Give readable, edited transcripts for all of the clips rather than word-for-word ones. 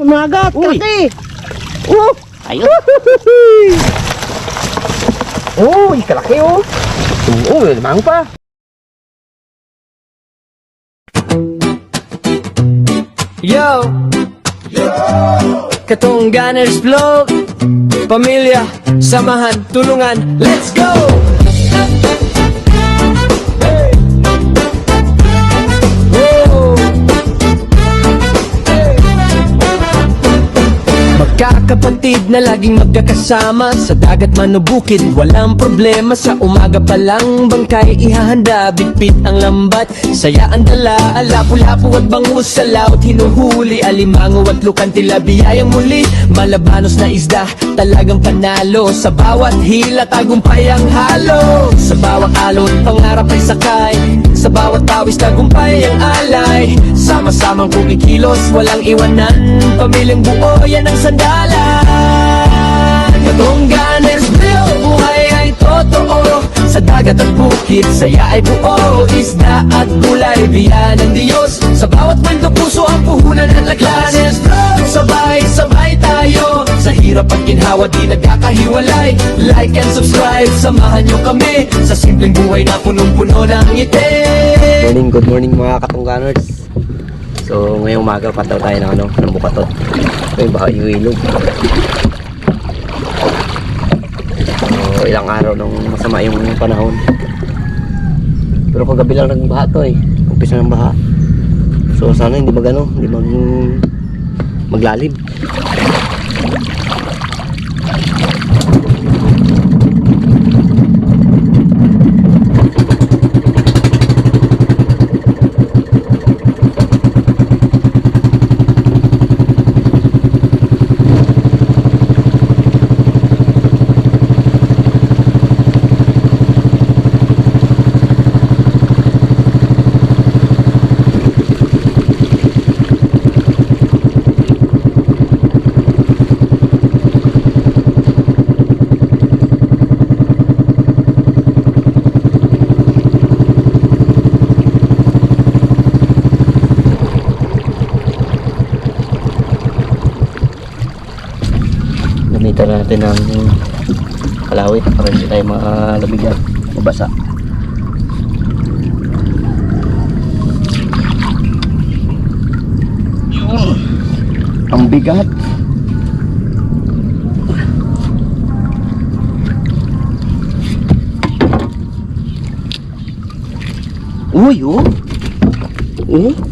Umagat, kalaki. Ayun. Uy, kalaki oh. Oo, lamang pa. Yo! Katungganers vlog. Pamilya, samahan, tulungan, let's go! Hey! Whoa! Hey! Magkakapatid na laging magkakasama sa dagat man o bukid, walang problema. Sa umaga pa lang bangkay ihahanda, bigpit ang lambat, saya ang dala, lapu-lapu at bangus sa laut hinuhuli, alimango at lukan tila biyayang muli. Malabanos na isda, talagang panalo, sa bawat hila tagumpay ang halo. Sa bawat alon, pangarap ay sakay, sa bawat pawis tagumpay ang alay. Sama-samang kumikilos, walang iwanan, pamilyang buo yan ang sandalan. Katungganers vlog, buhay ay totoo, sa dagat at bukid, saya ay buo, isda at gulay, biyan ng Diyos. Sa bawat mundo puso ang puhunan ng laglanes. Sabay-sabay tayo, sa hirap at ginhawa di nagkakahiwalay. Like and subscribe, samahan nyo kami sa simpleng buhay na punong-puno ng ngiti. Good morning mga katungganers. So ngayong umaga pataw tayo ng bukatot. Ito yung baka yung ilog. So ilang araw nung masama yung panahon. Pero kagabi lang nagbaha to eh. Umpisa ng baha. So sana hindi maglalim. Gamitan natin ng kalawit para hindi tayo malabigan, mabasa. Yun, ang bigat. Uy,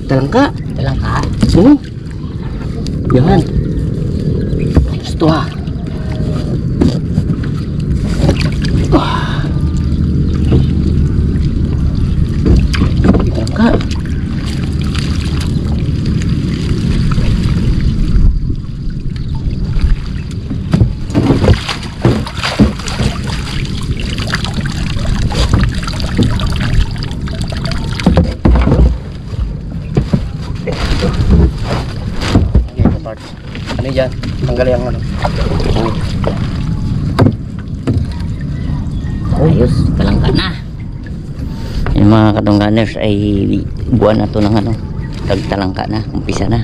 talangka. Yan. Gusto ha. Talangka. Ano yan? Tanggal yung ano. Ayos, talangka na. Yung mga katungganers ay buwan na to ng tagtalangka na, umpisa na.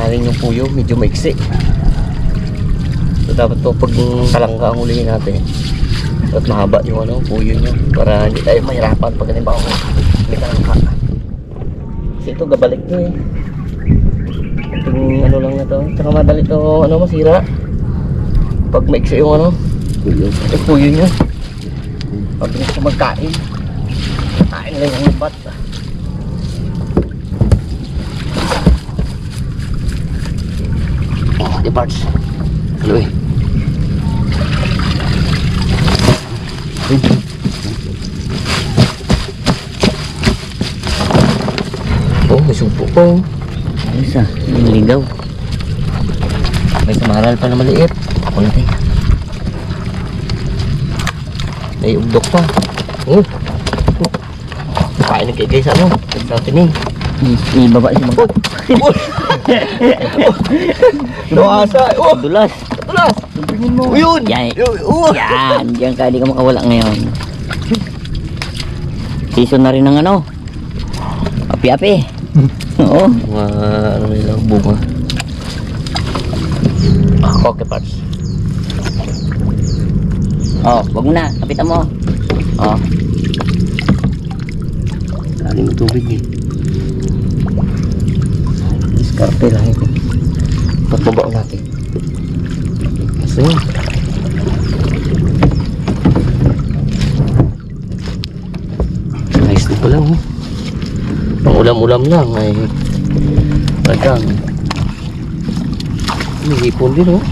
Rin yung puyo, medyo maiksi. So dapat to pag talangka ang hulihin natin, dapat mahaba yung puyo niya para hindi tayo mahirapan pag ganun may talangka. Kasi ito gabalik to eh. Yung lang na to, tsaka madali to masira pag maiksi yung puyo. Yung puyo niya pabilis ko magkain lang yung ubat. Di parts. Halo eh. Oh, may sumpo po. Ayos yung ligaw. May samaral pa na maliit. Kunti. May ugdok pa. Kain ng kikay sa sa tining. Ibaba siya mag- Nawasa. Oh, Dulas. tulas. Tingin mo. Yun. Yan. Oh. Yan. Diyan ka, di ka makawala ngayon. Season na rin ng ano. Api-api. Oo. Mga ano nila, bunga. Okay, parts. Oh, wag mo na. Kapitan mo. Oh. Lalim ng tubig eh. Diskarte lang ito. Pagbabao natin. Kasi yun. Nice din pala oh. Pang ulam-ulam lang ay talagang may hipon din oh.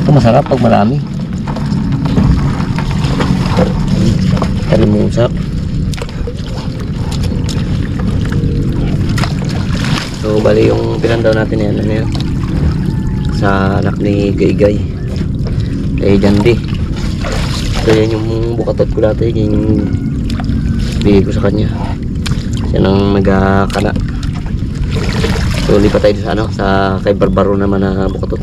Ito masarap pag marami. Kalimusap. So bali yung pinandaw natin yan, ano yan, sa anak ni Gaygay kay Jandi. So yan yung bukatot ko dati, yung bigay ko sa kanya, siya nang nagkakana. So lipat tayo sa ano, sa kay Barbaro naman na bukatot.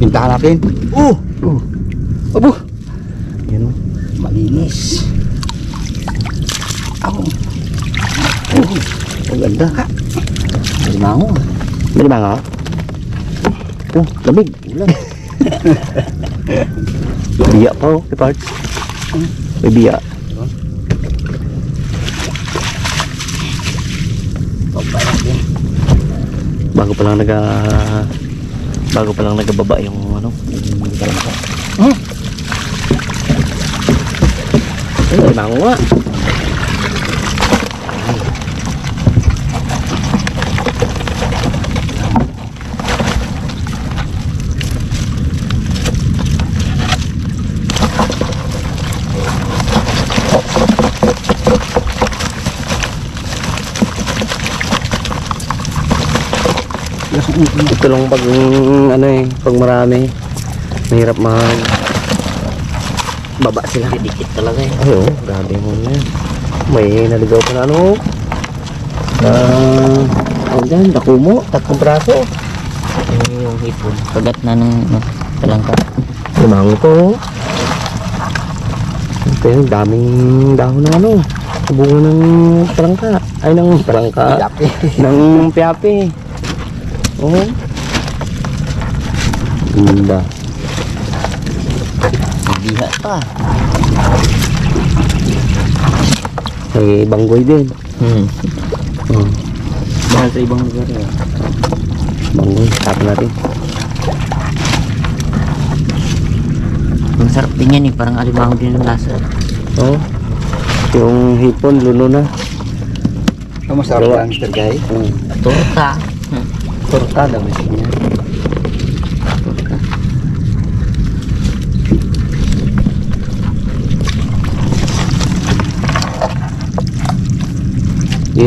Pintahan natin. Abo. Yan o. Malinis. Ako. Ang ganda. Malimango. Malimango? Oh, lamig. Ulan. Biya pa oh, the parts. May biya. Bago pa lang nagababa yung ano, yung talangka. Ay, bango nga. Ito lang pag ano eh, pag marami mahirap baba sila. Dikit talaga eh. Ay oh, grabe mo na yan. May naligaw pa na ano. Ano dyan, dakumo, 3 braso. Yung hipon. Kagat na ng talangka. Limango to. Ito yung daming dahon ng ano, bunga ng talangka. Ay, ng talangka. Ng piapi. Oh. Ganda. Biha pa. May banggoy din. Dahil sa ibang lugar eh. Banggoy, tapon natin. Masarap din yan eh. Parang alimango din ang lasa. Oh. Yung hipon, luno na. Masarap yan, Mr. Guy. Torta. Torta daw niya.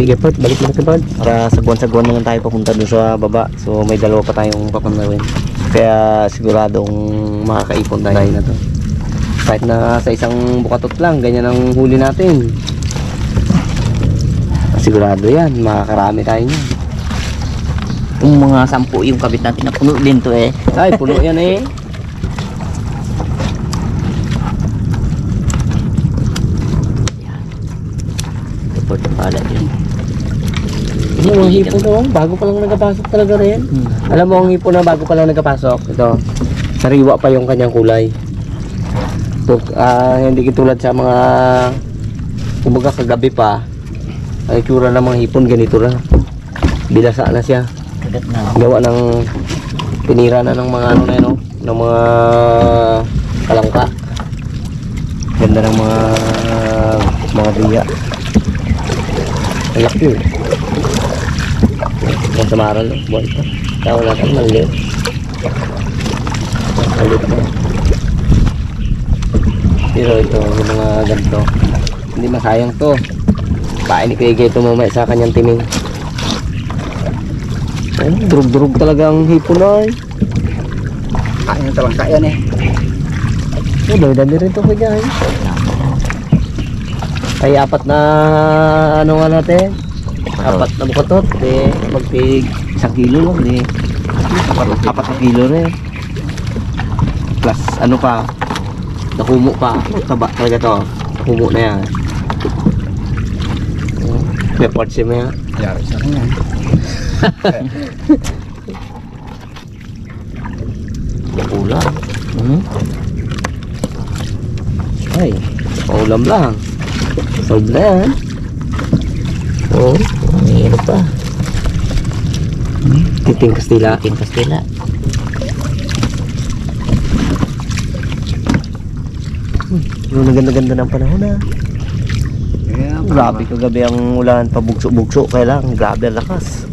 Gepard, balik na Gepard. Para sagwan-sagwan naman tayo papunta doon sa baba. So may dalawa pa tayong papunawin. Kaya siguradong makakaipon tayo na to. Kahit na sa isang bukatot lang, ganyan ang huli natin. Sigurado yan, makakarami tayo niyan. Yung mga 10 yung kabit natin na puno din to eh. Ay, puno yan eh. Report na pala yun. Yung mga hipon to, bago pa lang nagapasok talaga rin. Alam mo ang hipon na bago pa lang nagapasok, ito, sariwa pa yung kanyang kulay. So, hindi katulad sa mga kumbaga kagabi pa, ay tsura ng mga hipon ganito na. Bilasa na siya. Kagat na. Gawa ng pinira na ng mga ano na yun, no? Ng mga kalangka. Ganda ng mga biya. Ang laki. Yung samaran lang, buhay pa. Tao natin, maliit. Maliit na. Pero ito, yung mga ganito, hindi masayang to. Pain ni Kuya ito mamaya sa kanyang timing. Ay, durug-durug talaga ang hipon ay. Kain yung talangka yan eh. Oh, dami rin to Kuya. Ay, apat na ano nga natin? Apat na bukatot. Magtig 1 kilo lang. Apat na kilo rin. Plus ano pa? Nakumo pa. Taba talaga to. Nakumo na yan. May parts mo yan. Yari sa akin yan. Pula. Ay, paulam lang. Solve na yan. Oh, May ano pa. Titing Kastila. Ating Kastila. Yung ganda-ganda ng panahon na. Yeah, Grabe kagabi ang ulan, pabugso-bugso. Kaya lang, grabe ang lakas.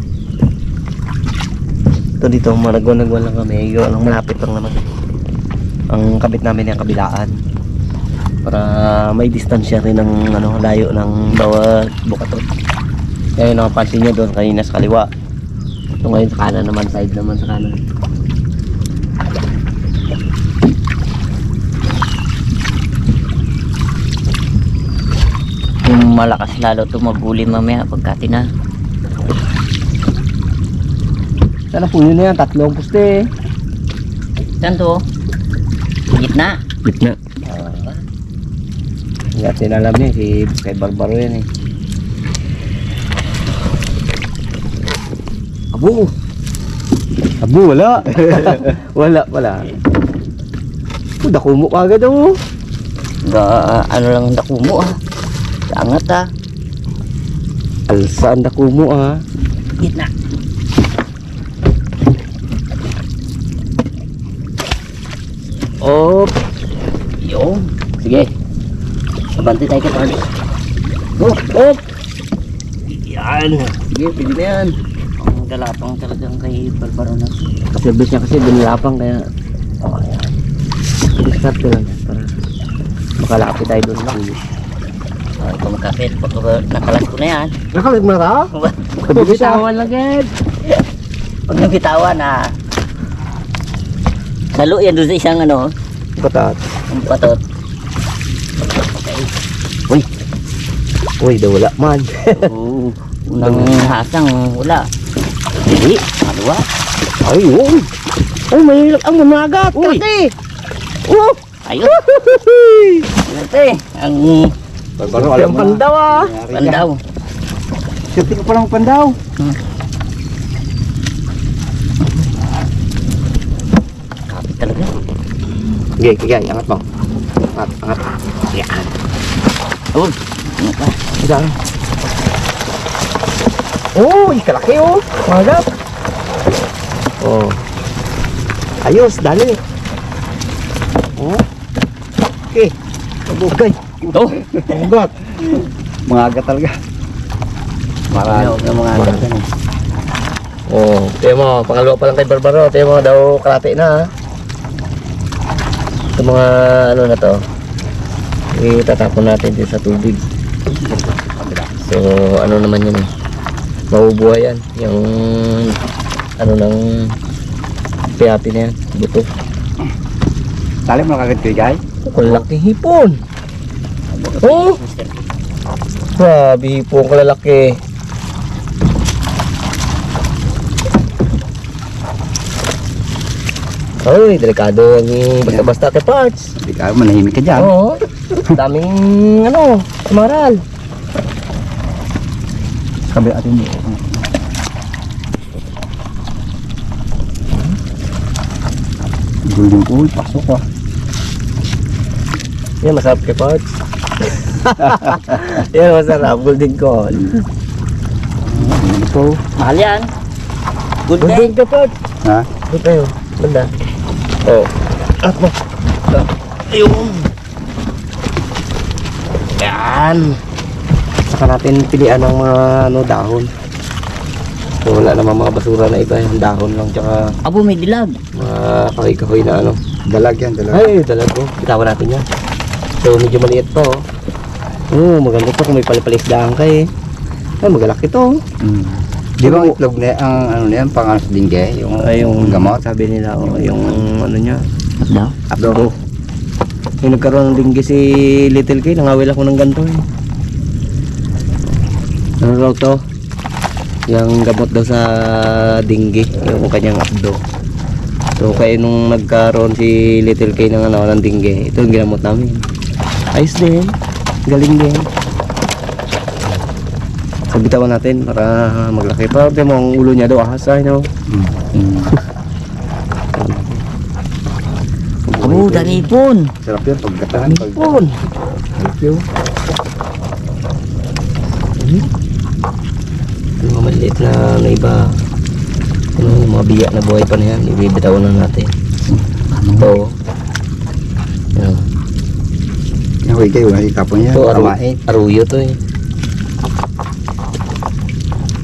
Ito dito, managwan-nagwan lang kami. Yun, malapit lang naman. Ang kabit namin yung kabilaan. Para may distansya rin ng ano, layo ng bawat bukatot. Kaya yung nakapansin nyo doon kanina sa kaliwa. Ito ngayon sa kanan naman, side naman sa kanan. Yung malakas lalo tumaguli mamaya pagkati na. Sana po yun na yan, 3 poste. Saan to? Gitna. Gitna. Hindi natin alam niya, si kay Barbaro yan eh. Abo! Abo, wala! wala. Dakumo ka agad oh. Ano lang ang dakumo ah. Angat ah. Alsa ang dakumo ah. Gitna. Oh, Yung. sige. Abante tayo ka tali. Oh! Yan. Sige, pwede na yan. Ang galapang talagang kay Barbaro na. Service niya kasi binilapang kaya. Oh, yan. Start ko lang yan para makalapit tayo doon sa ulo. Ito magkapit. Pag nakalas ko na yan. Nakalit mo na ka? Bitawan lang yan. Pag nabitawan ah. Lalo yan doon sa isang ano. Patat. Ang patot. Uy, daw wala man. Oo. Unang hasang wala. Hindi. Dalawa. Ay, uy. Ay, may ang mamagat. Uy. Kasi. Oh. Ayun. Ate. Ang Barbaro, Ang alam mo na. pandaw ah. pandaw. Siyempre ka palang pandaw. Kapit talaga. Sige, angat mo. Angat. Yan. Uy. Ano pa? Diyan. Oh, kalaki oh. Magat. Oh. Ayos, dali. Oh. Okay. Kabugay. Oh. Magat. Mga aga talaga. Marami ng mga agat yan eh. Oh, tiyo mo, pangalawa pa lang kay Barbaro. Tiyo mo daw kalate na ha. Ito mga ano na to. Itatapon natin din sa tubig. So, ano naman yun eh. Mabubuhay yan. Yung ano ng piyapi na yan. Buto. Tali mo na kagad kayo, guys. Kalaking hipon. Oh! Grabe hipon kalalaki. Ay, delikado ang basta-basta ke parts. Hindi ka, manahimik ka dyan. Oo. Daming ano, sumaral. Sabi atin mo. Golden pool, pasok ah. Yan, masarap ke parts. Yan, masarap. Golden call. Ito. Mahal yan. Good day. Golden ke parts. Ha? Ito tayo. Banda. Oh. At mo. Ayun. Yan. Saka natin pilian ng mga ano, dahon. So, wala naman mga basura na iba, yung dahon lang, tsaka Abo, may dilag. mga kahoy-kahoy na ano. Dalag yan, dalag. Ay, dalag ko. Bitawan natin yan. So, medyo maliit pa oh. Maganda to kung may palipalis-daan ka eh. Ay, magalaki to. Di ba ang itlog na ang ano na yan, pang ano sa dingge? Yung gamot? Sabi nila, yung ano niya, At daw? abdo. Yung nagkaroon ng dinggi si Little K, nangawil ako ng ganito eh. Ano raw to? Yung gamot daw sa dinggi, yung kanyang abdo. So kaya nung nagkaroon si Little K ng ano ng dinggi, ito yung ginamot namin. Ayos din, galing din. So bitawan natin para maglaki. Pero mo ang ulo niya daw ahas ay no. Abo, daripon. Sarap yun, pagkatahan. Ipon. Thank you. Yung mga maliit na iba, yung mga biyak na buhay pa na yan, ibibitawan na natin. Ito. Yan. Nahuwi kayo, nakikapon yan. Ito, Kamain. aruyo to eh.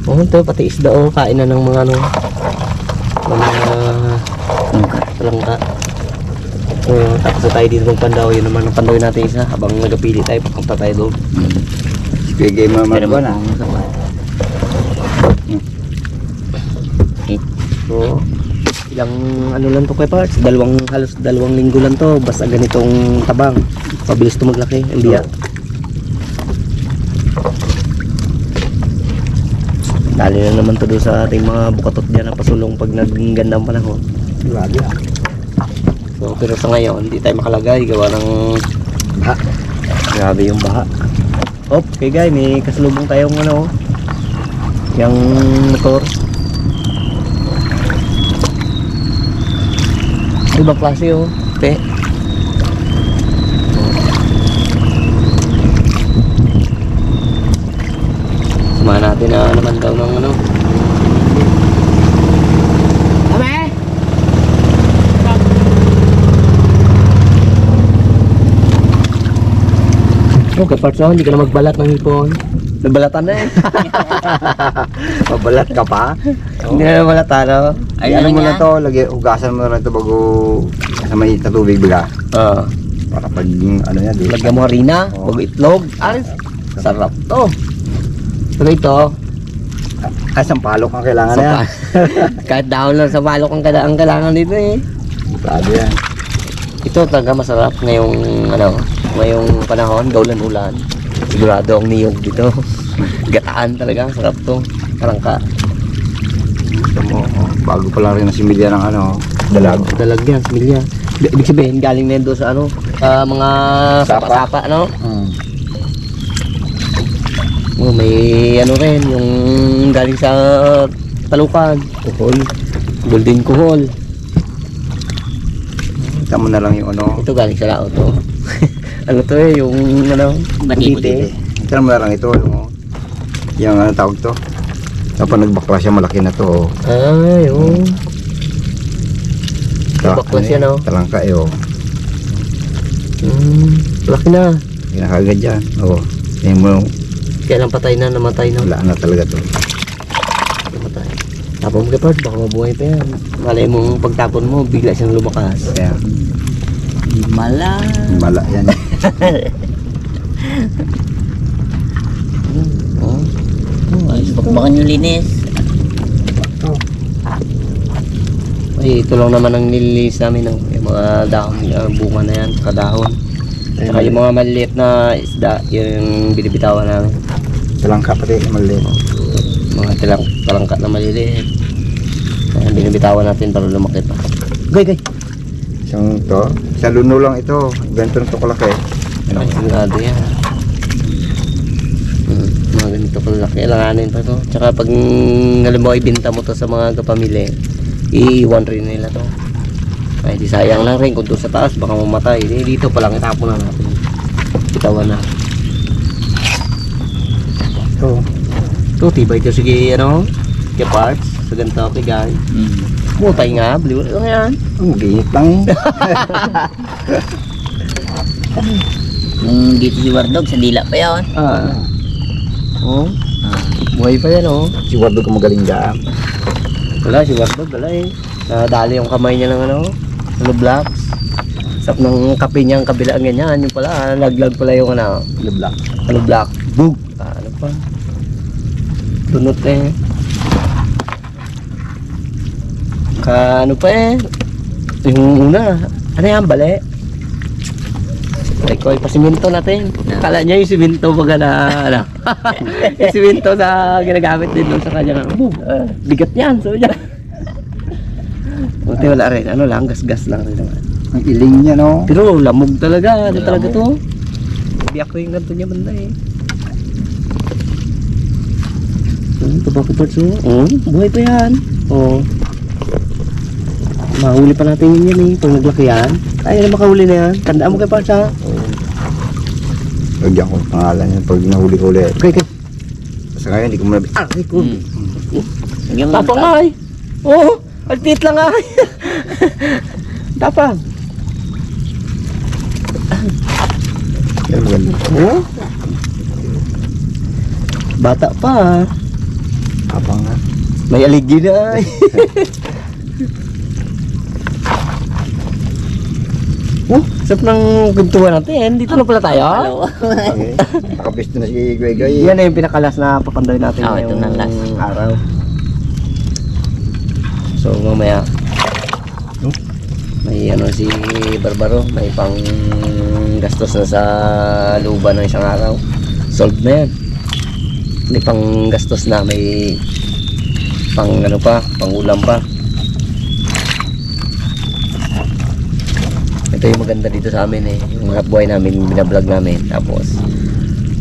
Oh, ito, pati isda oh, kain na ng mga ano, ng mga langka. So, tapos na tayo dito ng pandaw, yun naman ang pandaw natin isa, habang nagapili tayo, papunta tayo doon. Bigay mo naman ba na? So, ilang ano lang to kay parts, halos dalawang linggo lang to, basta ganitong tabang. Mabilis to maglaki, hindi yan. Dali na naman to doon sa ating mga bukatot dyan na pasulong pag naging gandang panahon. Grabe ah. So, pero sa ngayon, hindi tayo makalagay, gawa ng baha. Grabe yung baha. Okay guys, may kasalubong tayong ano, yung motor. Ibang klase oh, te. Samahan natin na naman daw ng ano. Okay, parts hindi ka na magbalat ng hipon. Nagbalatan na eh. Mabalat ka pa? Hindi na balatan, no? Ay, ano mo na to, hugasan mo na to bago sa may tubig biga. Oo. Para pag ano yan, di. Lagyan mo harina, Oo. bago itlog. Aris, sarap to. Pero ito, Ay, sampalok ang kailangan na yan. kahit dahon lang sa balok ang kailangan dito eh. Grabe yan. Ito talaga masarap ngayong ano, ngayong panahon, gaulan-ulan. Sigurado ang niyog dito. Gataan talaga, sarap to. Karangka. Ito mo, bago pa lang rin na similya ng ano, dalag. Dalag yan, similya. Ibig sabihin, galing na yun doon sa ano, mga Sapa. sapa-sapa, no? Oh, may ano rin, yung galing sa talukan. Kuhol. Golden kuhol. Tama na lang yung ano. Ito galing sa lao to. Ano to eh, yung ano, Batite. Tama na lang ito, yung ano tawag to. Kapag nagbakla siya, malaki na to. Ay, oh. Nagbakla siya, no? Talangka eh, oh. Laki na. Kinakagad yan. Oo. Tingnan mo, Kaya lang patay na, namatay na. wala na talaga to. Namatay. Tapon mo kapag, baka mabuhay pa yan. Malay mo, pagtapon mo, bigla siyang lumakas. Kaya, Mala. mala yan. Oh. Ayos, bakbakan yung linis. Ay, ito lang naman ang nililis namin, no? Yung mga dahon, yung bunga na yan, kadahon. Saka yung mga maliliit na isda, yung binibitawan namin. Talangka pati, maliit. Mga talangka na maliliit. Ayan, binibitawan natin para lumaki pa. Gay. Isang to, isang luno lang ito. Ganito na to kalaki. Ay, sigurado yan. Mga ganito kalaki, kailanganin pa to. Tsaka pag halimbawa ibinta mo to sa mga kapamilya, iiwan rin nila to. Ay, di sayang lang rin kung doon sa taas, baka mamatay. Dito pa lang, itapon na natin. Bitawan na. Ito, tibay ito. Sige, ano, kaya parts, sa ganito, okay guys. Mutay nga, baliw lang yan. Ang ginit lang eh. Nung dito si Wardog, sa dila pa yun. Oh. Buhay pa yan oh. Si Wardo ka magaling dyan. Wala, si Wardog, wala eh. Nadali yung kamay niya ng ano, ano blocks. Sap ng kape niya ang kabilaan ganyan. Yung pala, laglag pala yung ano, Leblanc. ano block. Bug! Ano pa? Tunot eh. Ano pa eh. Yung una, ano yan, bali? Ay ko, ipasiminto natin. Kala niya yung siminto baga na, ano. Yung siminto na ginagamit din doon sa kanya. Bigat yan, so niya. Buti wala rin, ano lang, gas-gas lang rin naman. Ang iling niya, no? Pero lamog talaga, ano talaga to? Hindi ako yung ganito niya banda eh. Tobacco parts mo? Buhay pa yan. Mahuli pa natin yan eh, pag naglaki yan. Ay, na makahuli na yan. Tandaan mo kay parts ha. Lagyan ko ang pangalan niya pag nahuli-huli. Okay. Sa ngayon, hindi ko manabi. Ay, ko. Yung Tapang nga eh. Oo, altit lang nga eh. Tapang. Yan, maganda. Oo. Bata pa ah. Apang nga. May aligi na eh. Sarap ng kwentuhan natin. Dito na pala tayo. Okay. Nakapisto na si Guy. Yan na yung pinakalas na papandoy natin Oh, ito na last. araw. So mamaya may ano si Barbaro, may pang gastos na sa luba ng isang araw. Solved na yan. May pang gastos na, may pang ano pa, pang ulam pa. Ito yung maganda dito sa amin eh. Yung hanap buhay namin, binablog namin. Tapos,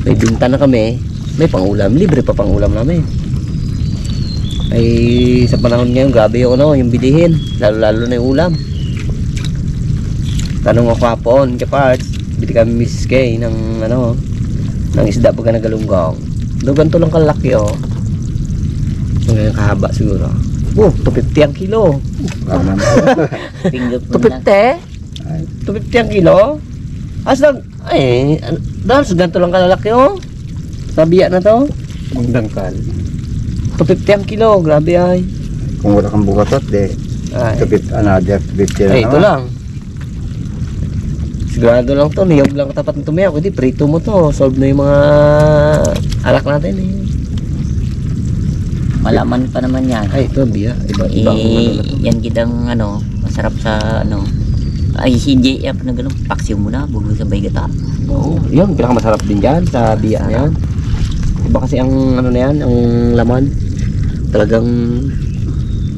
may binta na kami. May pangulam. Libre pa pangulam namin. Ay, sa panahon ngayon, grabe yung ano, yung bilihin. Lalo-lalo na yung ulam. Tanong ako hapon, kaparts. Bili kami Miss K ng ano, ng isda pagka nagalunggong. Do ganito lang kalaki oh. Ngayon kahaba siguro. 250 ang kilo. Naman. Finger food na. 250? 250 ang kilo? Asag, dahil sa ganito lang kalalaki oh. Sabiya na to. Magdangkal. 250 ang kilo, grabe ay. Kung wala kang bukatot, de. Ay, Another 50 na ay ito lang. Sigurado lang to, niyog lang tapat ng tumiyak. Hindi, prito mo to. Solve na yung mga alak natin eh. Malaman pa naman yan. Ay, ito, biya. Iba-ibang ano na to. Yan gidang ano, masarap sa ano. Ay, si JF na gano'n, paksiw mo na, bugo sa baygata. Oo, yun, pinakamasarap din dyan sa biya na yan. Iba kasi ang ano na yan, ang laman. Talagang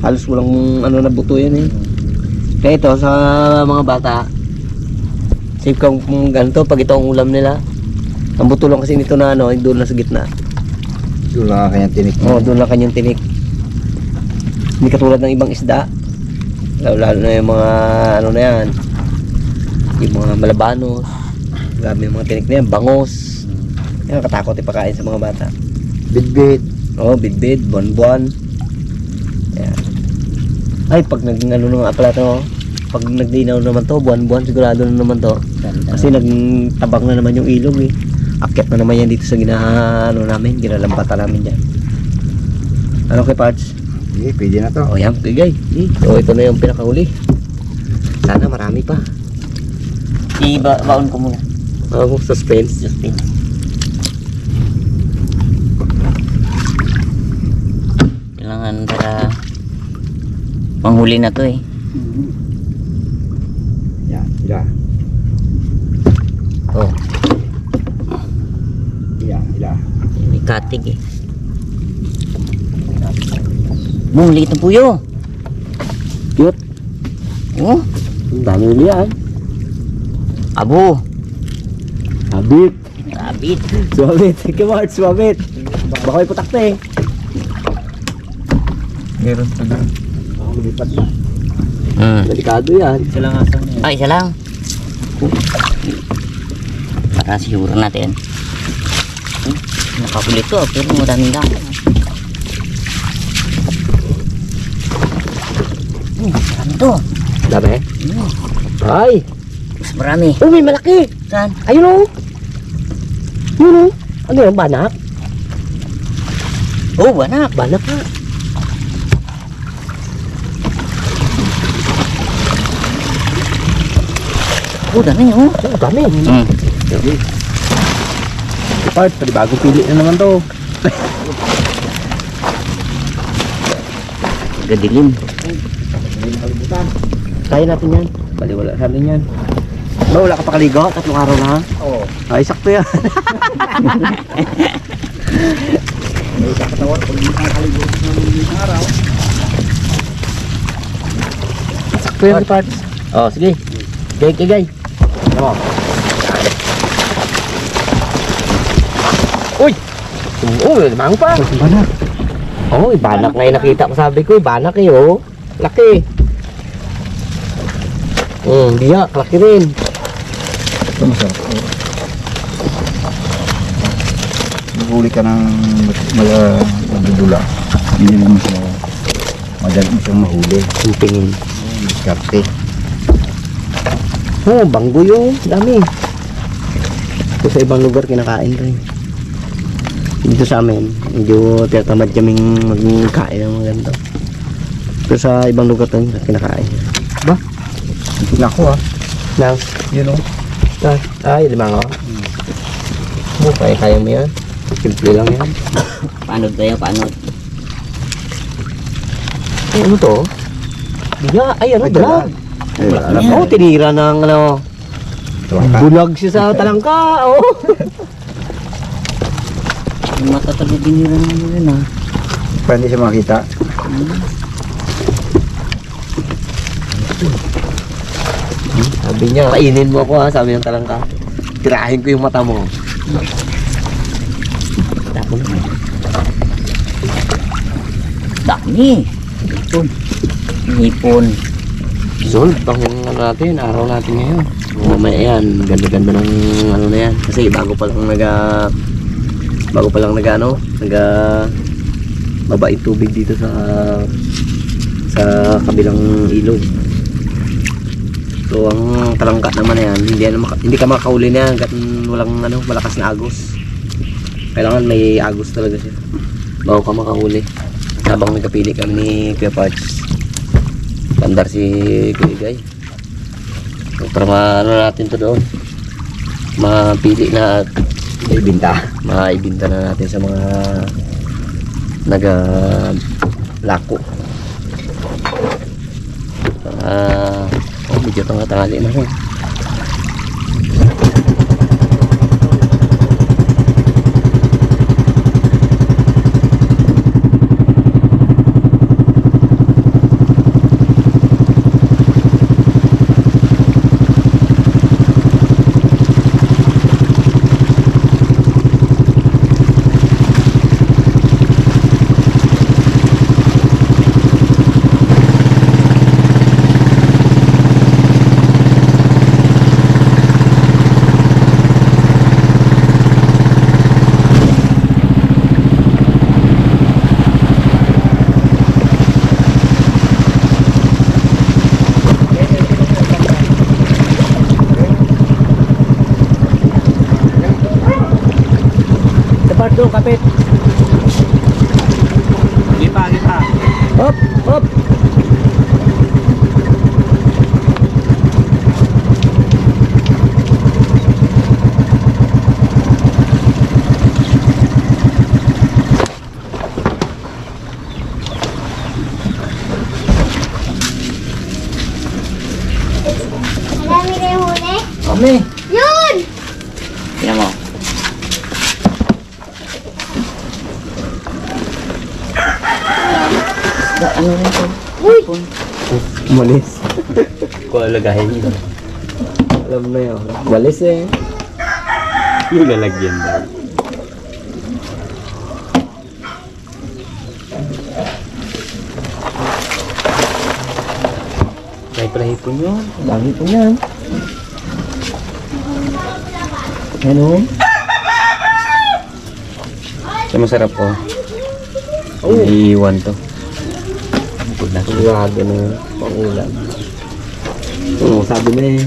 halos walang ano na buto yan eh. Kaya ito, sa mga bata, safe kang ganito pag ito ang ulam nila. Ang buto lang kasi nito na ano, doon na sa gitna. Doon lang ang kanyang tinik. Oo, doon lang kanyang tinik. Hindi katulad ng ibang isda. Lalo na yung mga ano na yan, yung mga malabanos, grabe yung mga tinik na yan, bangos. Yan, katakot ipakain sa mga bata. Bidbid. Oo, bidbid, buwan-buwan. Yan. Ay, pag nag-ano nga pala to, pag nagdinaw naman to, buwan-buwan, sigurado na naman to. Kasi nagtabang na naman yung ilog eh. Akyat na naman yan dito sa ginaano namin, ginalampatan namin dyan. Ano kay Parts? Sige, pwede na to. O yan, pigay. So ito na yung pinakahuli. Sana marami pa. Baon ko muna. Oo, suspense. Justin. Kailangan para panghuli na to eh. Yan, sila. Oh, Yan, sila. may katig eh. Bung, liit na puyo. Cute. Oh, Ang dami huli yan. abo. Habit. Rabit. Swabit. Sige Marts, swabit. Baka may putak na eh. Meron pa na. Ako lumipat na. Delikado yan. Isa lang asang yan. Ay, isa lang. Para siguro natin. Nakahuli to, pero maraming dami. Marami to. Dami? Ay! Mas marami. Oh, may malaki! Saan? Ayun o! Yun o! Ano yung banak? Oh, banak. Banak ha. Oh, dami oh. Oh, dami. Hmm. Part, pwede bagong pili na naman to. Gadilim. Kaya natin yan. Baliwala natin yan. Ba, wala ka pa kaligo? 3 araw na? Oo. Ay, sakto yan. May katawan, pag hindi ka kaligo ng araw. Sakto yan, parts. Oh, sige. Gay. Ano? Uy! Uy, limang pa. Banak. Oh, banak nga yung nakita ko. Sabi ko, banak eh, oh. Laki. Biyak, laki rin. Ito masarap. Maghuli ka ng magdudula. Hindi mo siya madali mo siyang mahuli. Ang tingin. Diskarte. Oh, banggo yung dami. Ito sa ibang lugar kinakain rin. Dito sa amin, medyo tinatamad kaming magkain ng mga ganito. Pero sa ibang lugar ito kinakain. Ba? Nako ah. Nang, Yun o. ay, limango. Kaya mo yan. Simple lang yan. Paanod tayo, paanod. Ay, ano to? Biya, ay ano, dalag. Oh, tinira ng ano, bulag siya sa talangka. Oh. Yung matatabi dinira naman yun ah. Pa hindi siya makita. Sabi niya, kainin mo ako ha, sabi ng talangka. Tirahin ko yung mata mo. Tapo na. Dami. Hipon. Hipon. Solve ang ano natin, araw natin ngayon. Mamaya yan, ganda-ganda ng ano na yan. Kasi bago pa lang mabait tubig dito sa kabilang ilog. So ang talangka naman na yan, hindi ka makahuli na yan hanggat walang malakas na agos. Kailangan may agos talaga siya bago ka makahuli. Habang nagkapili kami ni Kuya Parts, pandar si Kuya Gay. So, para maano natin to doon, mapili na at maibinta na natin sa mga naga-lako. Medyo tangali na rin. Part doon, kapit. Gipa. Hop. Marami kayong huli? Kami. Yun! Tingnan mo. Ano rin to? Uy! Malis. Kung alagahin yun. Alam na yun. Malis eh. Yung lalagyan daw. May pala hipon yun. Dami hipon yan. Ano? Ito masarap po. Iiwan to. Sigurado na yun. Pangulan. Oo, sabi na eh.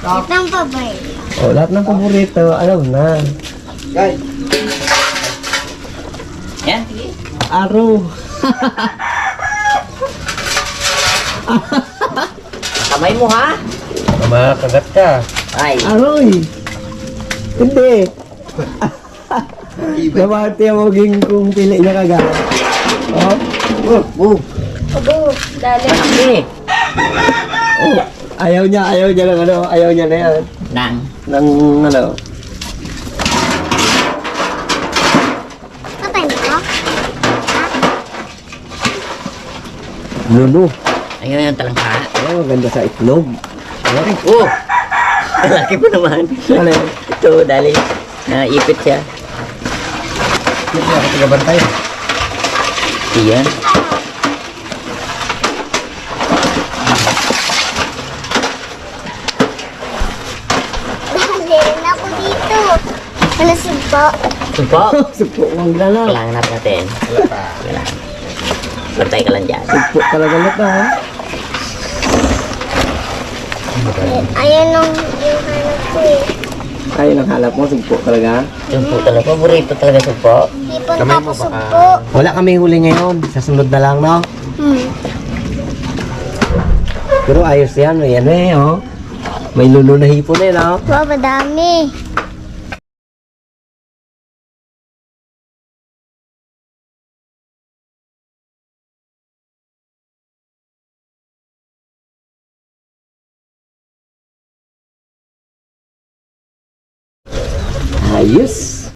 Itang pabay. Oh, lahat ng paborito, alam na. Guys, Araw. Kamay mo ha? Makagat ka. Ay. Aroy. Hindi. Namati ang maging kung pili niya kagat. Oh. Abo, dali. Malaki. Oh. Ayaw niya ng ano, ayaw niya na yan. Nang. Ng ano. Kapay mo? Lulu. Ayun yung talangka. Ay, maganda sa itlog. Oh! Laki po naman. Ano yan? Ito, dali. Naipit siya. Hindi ako tagabantay. Iyan. Dali na ako dito. Malasig po. Supo. Supo, wag na lang. Kailangan natin. Kailangan. Bantay ka lang dyan. Supo talaga na ha. Ayan yung hanap ko eh. Ay, nanghalap mo, supo talaga. Sumpo talaga. Paborito talaga sumpo. Hipon tapos sugpo. Wala kami huli ngayon. Sa sunod na lang, no? Pero ayos yan. May ano eh, oh. May lulu na hipon eh, no? Wow, madami. Ayos.